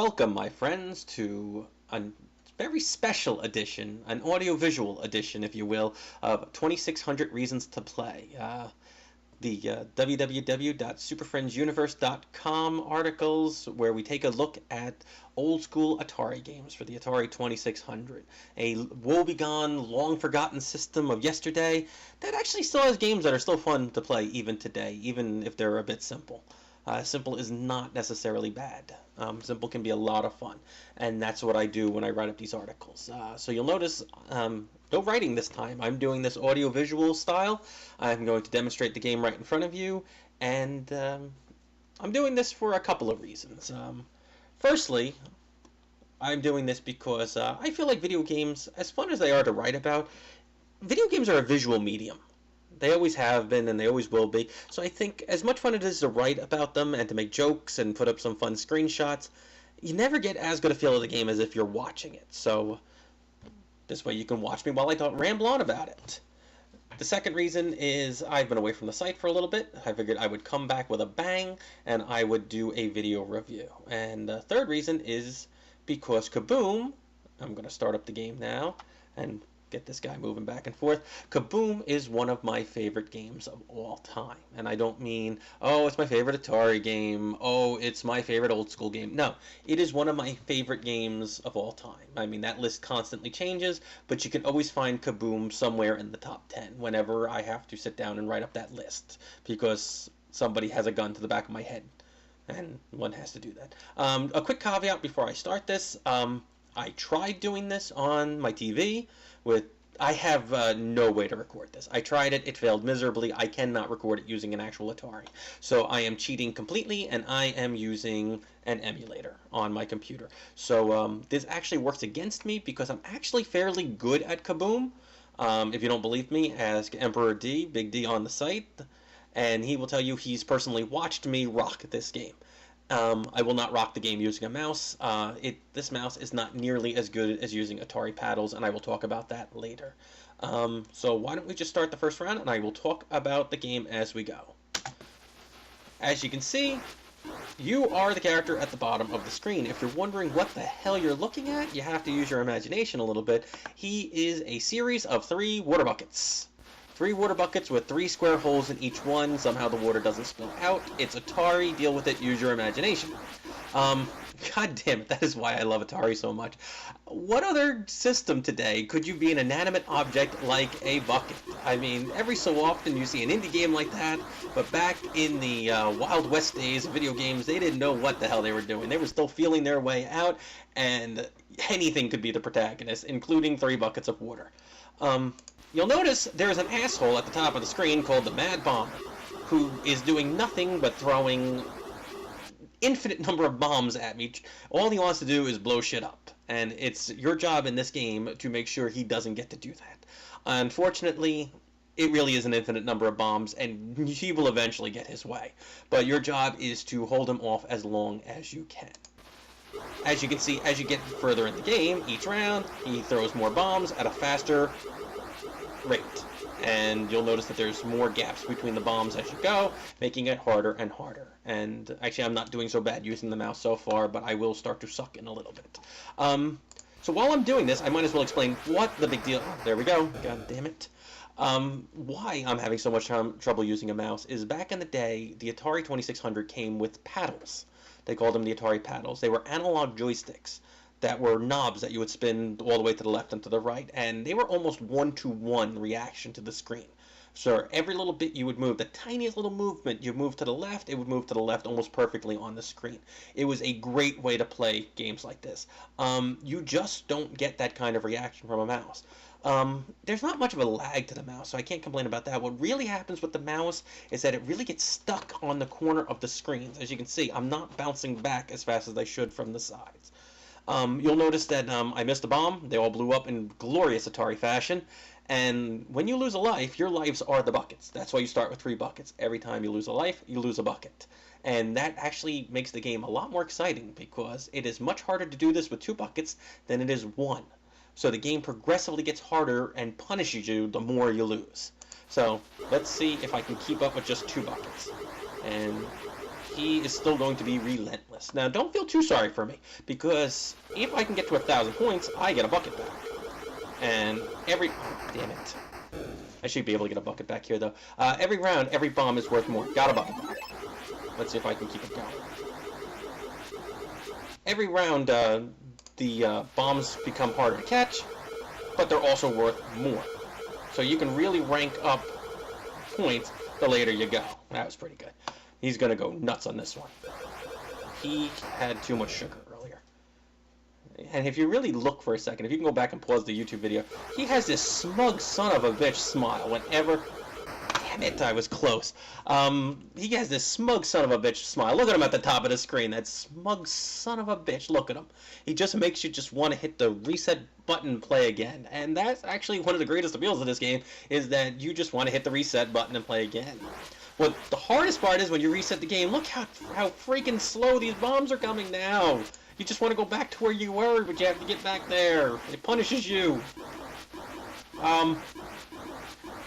Welcome, my friends, to a very special edition, an audiovisual edition, if you will, of 2600 Reasons to Play. The www.superfriendsuniverse.com articles where we take a look at old school Atari games for the Atari 2600, a woebegone, long-forgotten system of yesterday that actually still has games that are still fun to play even today, even if they're a bit simple. Simple is not necessarily bad. Simple can be a lot of fun, and that's what I do when I write up these articles. So you'll notice no writing this time. I'm doing this audio-visual style. I'm going to demonstrate the game right in front of you, and I'm doing this for a couple of reasons. Firstly, I'm doing this because I feel like video games, as fun as they are to write about, video games are a visual medium. They always have been, and they always will be. So I think as much fun it is to write about them and to make jokes and put up some fun screenshots, you never get as good a feel of the game as if you're watching it. So this way you can watch me while I don't ramble on about it. The second reason is I've been away from the site for a little bit. I figured I would come back with a bang and I would do a video review. And the third reason is because KaBoom, I'm going to start up the game now and get this guy moving back and forth. KaBoom is one of my favorite games of all time. And I don't mean, oh, it's my favorite Atari game, oh, it's my favorite old school game. No, it is one of my favorite games of all time. I mean, that list constantly changes, but you can always find KaBoom somewhere in the top 10 whenever I have to sit down and write up that list, because somebody has a gun to the back of my head, and one has to do that. A quick caveat before I start this. I tried doing this on my TV I have no way to record this. I tried it, it failed miserably. I cannot record it using an actual Atari. So I am cheating completely, and I am using an emulator on my computer. So this actually works against me because I'm actually fairly good at KaBoom. If you don't believe me, ask Emperor D, Big D on the site, and he will tell you he's personally watched me rock this game. I will not rock the game using a mouse. This mouse is not nearly as good as using Atari paddles, and I will talk about that later. So why don't we just start the first round, and I will talk about the game as we go. As you can see, you are the character at the bottom of the screen. If you're wondering what the hell you're looking at, you have to use your imagination a little bit. He is a series of 3 water buckets. 3 water buckets with 3 square holes in each one. Somehow the water doesn't spill out. It's Atari. Deal with it. Use your imagination. God damn it. That is why I love Atari so much. What other system today could you be an inanimate object like a bucket? I mean, every so often you see an indie game like that, but back in the Wild West days of video games, they didn't know what the hell they were doing. They were still feeling their way out, and anything could be the protagonist, including 3 buckets of water. You'll notice there's an asshole at the top of the screen called the Mad Bomber, who is doing nothing but throwing infinite number of bombs at me. All he wants to do is blow shit up, and it's your job in this game to make sure he doesn't get to do that. Unfortunately, it really is an infinite number of bombs, and he will eventually get his way. But your job is to hold him off as long as you can. As you can see, as you get further in the game, each round, he throws more bombs at a faster rate, and you'll notice that there's more gaps between the bombs as you go, making it harder and harder. And actually, I'm not doing so bad using the mouse so far, but I will start to suck in a little bit. So while I'm doing this, I might as well explain what the big deal. There we go. God damn it. Why I'm having so much trouble using a mouse is back in the day, the Atari 2600 came with paddles. They called them the Atari paddles. They were analog joysticks that were knobs that you would spin all the way to the left and to the right, and they were almost one-to-one reaction to the screen. So every little bit you would move, the tiniest little movement you move to the left, it would move to the left almost perfectly on the screen. It was a great way to play games like this. You just don't get that kind of reaction from a mouse. There's not much of a lag to the mouse, so I can't complain about that. What really happens with the mouse is that it really gets stuck on the corner of the screens. As you can see, I'm not bouncing back as fast as I should from the sides. You'll notice that I missed a bomb. They all blew up in glorious Atari fashion. And when you lose a life, your lives are the buckets. That's why you start with 3 buckets. Every time you lose a life, you lose a bucket. And that actually makes the game a lot more exciting, because it is much harder to do this with 2 buckets than it is 1. So the game progressively gets harder and punishes you the more you lose. So let's see if I can keep up with just 2 buckets. And he is still going to be relentless. Now, don't feel too sorry for me, because if I can get to 1,000 points, I get a bucket back. And oh, damn it. I should be able to get a bucket back here, though. Every round, every bomb is worth more. Got a bucket back. Let's see if I can keep it going. Every round, the bombs become harder to catch, but they're also worth more. So you can really rank up points the later you go. That was pretty good. He's going to go nuts on this one. He had too much sugar earlier. And if you really look for a second, if you can go back and pause the YouTube video, he has this smug son of a bitch smile whenever... Damn it, I was close. He has this smug son of a bitch smile. Look at him at the top of the screen. That smug son of a bitch. Look at him. He just makes you just want to hit the reset button and play again. And that's actually one of the greatest appeals of this game, is that you just want to hit the reset button and play again. What the hardest part is when you reset the game, look how freaking slow these bombs are coming now. You just want to go back to where you were, but you have to get back there. It punishes you.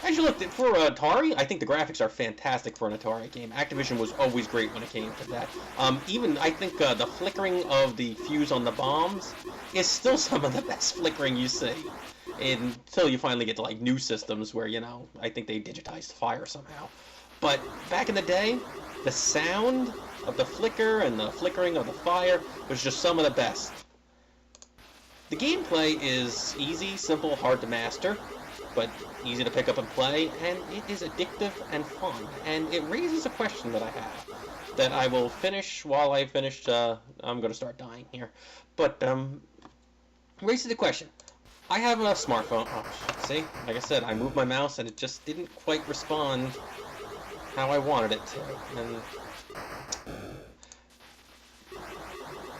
As you looked at for Atari, I think the graphics are fantastic for an Atari game. Activision was always great when it came to that. Even I think the flickering of the fuse on the bombs is still some of the best flickering you see. Until you finally get to like new systems where, you know, I think they digitized fire somehow. But back in the day, the sound of the flicker and the flickering of the fire was just some of the best. The gameplay is easy, simple, hard to master, but easy to pick up and play, and it is addictive and fun. And it raises a question that I have, that I will finish while I finish, I'm going to start dying here. But, raises the question. I have a smartphone. Oh, see? Like I said, I moved my mouse and it just didn't quite respond how I wanted it to. And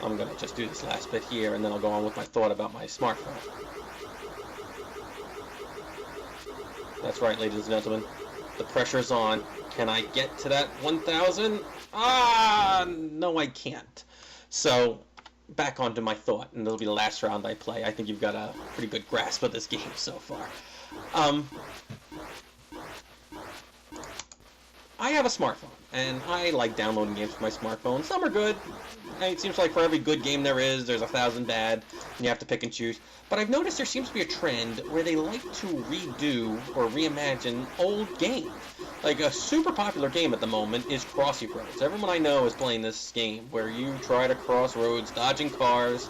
I'm going to just do this last bit here, and then I'll go on with my thought about my smartphone. That's right, ladies and gentlemen. The pressure's on. Can I get to that 1,000? Ah, no, I can't. So, back onto my thought, and it'll be the last round I play. I think you've got a pretty good grasp of this game so far. I have a smartphone, and I like downloading games for my smartphone. Some are good. It seems like for every good game there is, there's 1,000 bad, and you have to pick and choose. But I've noticed there seems to be a trend where they like to redo or reimagine old games. Like a super popular game at the moment is Crossy Roads. Everyone I know is playing this game where you try to cross roads, dodging cars,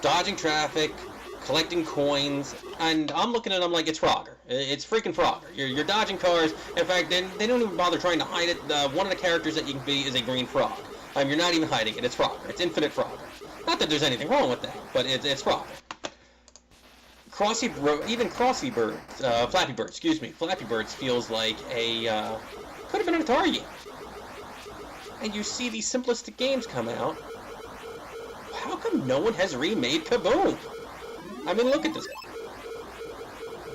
dodging traffic, collecting coins, and I'm looking at them like it's Frogger. It's freaking Frogger. You're dodging cars. In fact, they don't even bother trying to hide it. One of the characters that you can be is a green frog. You're not even hiding it. It's Frogger. It's Infinite Frogger. Not that there's anything wrong with that, but it's Frogger. Even Flappy Bird, excuse me. Flappy Birds feels like a, could have been an Atari game. And you see these simplistic games come out. How come no one has remade KaBoom? I mean, look at this.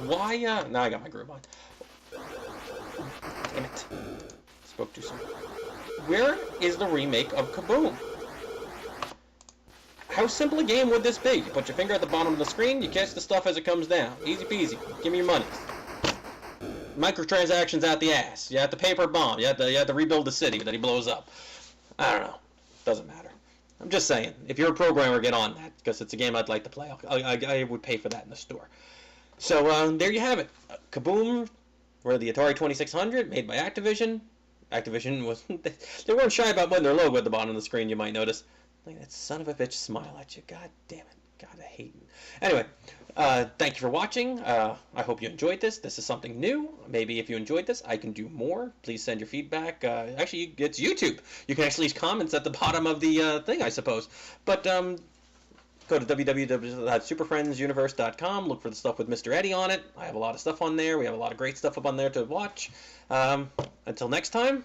Why, now I got my groove on. Damn it. Spoke too soon. Where is the remake of KaBoom? How simple a game would this be? You put your finger at the bottom of the screen, you catch the stuff as it comes down. Easy peasy. Give me your money. Microtransactions out the ass. You have to pay per bomb. You have to rebuild the city that he blows up. I don't know. Doesn't matter. I'm just saying, if you're a programmer, get on that, because it's a game I'd like to play. I would pay for that in the store. So, there you have it. KaBoom, for the Atari 2600, made by Activision. Activision was... they weren't shy about putting their logo at the bottom of the screen, you might notice. Look at that son of a bitch smile at you. God damn it. God, I hate it. Anyway, thank you for watching. I hope you enjoyed this. This is something new. Maybe if you enjoyed this, I can do more. Please send your feedback. Actually, it's YouTube. You can actually leave comments at the bottom of the thing, I suppose. But go to www.superfriendsuniverse.com. Look for the stuff with Mr. Eddie on it. I have a lot of stuff on there. We have a lot of great stuff up on there to watch. Until next time,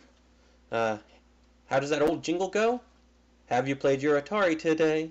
how does that old jingle go? Have you played your Atari today?